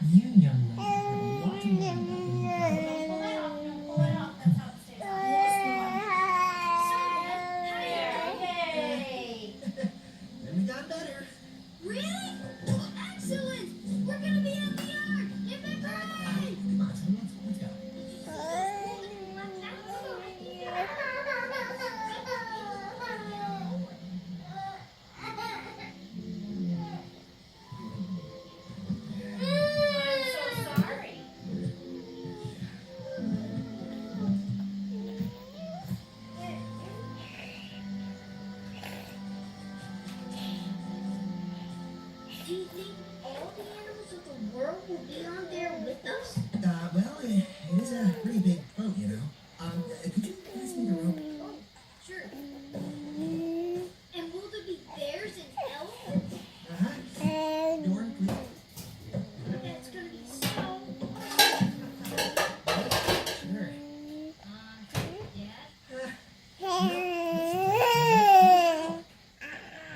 You young ladies have a lot to learn about when you grow up. Pull it off. That's how it stays on. Hey! Then we got better. Really? Well, excellent! We're gonna be in the yard! Yippee! Come on, son, let's go. I'm so sorry. Do you think all the animals of the world will be on there with us? Well, it is a pretty big boat, you know. Could you pass me the rope? Oh, sure. And will there be bears and elephants? Uh-huh. Door, please. That's gonna be so Sure. Dad?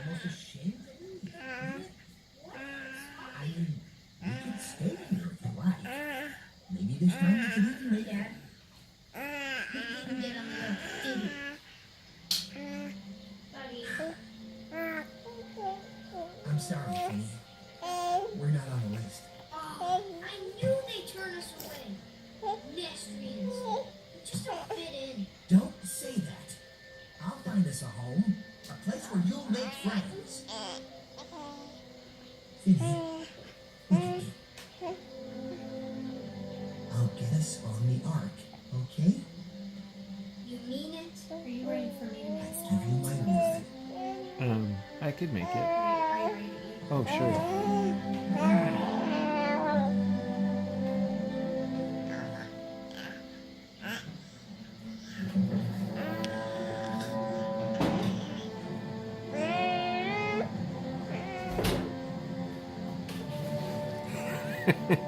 Almost ashamed of me. I mean, you could stay here if you like. Maybe this time you could even make Dad? We didn't get on the road, did we? Buddy. I'm sorry, Finny. We're not on the list. Oh, I knew they'd turn us away. Pedestrians. We just don't fit in. Don't say that. I'll find us a home. A place where you'll make friends. Finny, look at me. I'll get us on the ark, okay? You mean it? Are you ready for me to I give you my word. I could make it. Are you ready to eat? Oh, sure.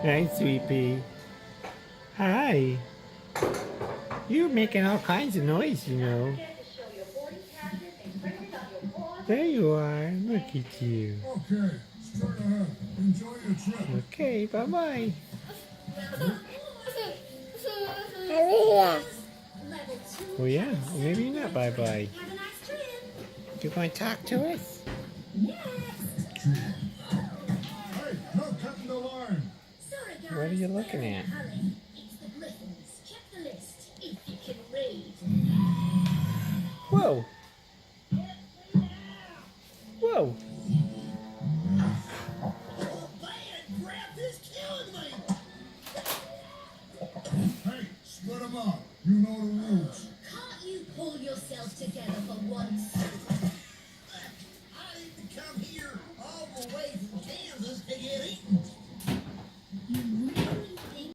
Hi, Sweet Pea. Hi. You're making all kinds of noise, you know. There you are. Look at you. Okay, straight ahead. Enjoy your trip. Okay, bye-bye. Level 2. Oh, yeah. Well, maybe not bye-bye. Have a nice trip. You want to talk to us? Yes. Hey, no cutting the line. Sorry, guys. What are you looking at? Hurry. It's the Griffins. Check the list if you can read. Whoa. Whoa. Oh, bad breath is killing me. Hey, split them up. You know the rules. Can't you pull yourself together for once? I didn't come here all the way from Kansas to get eaten.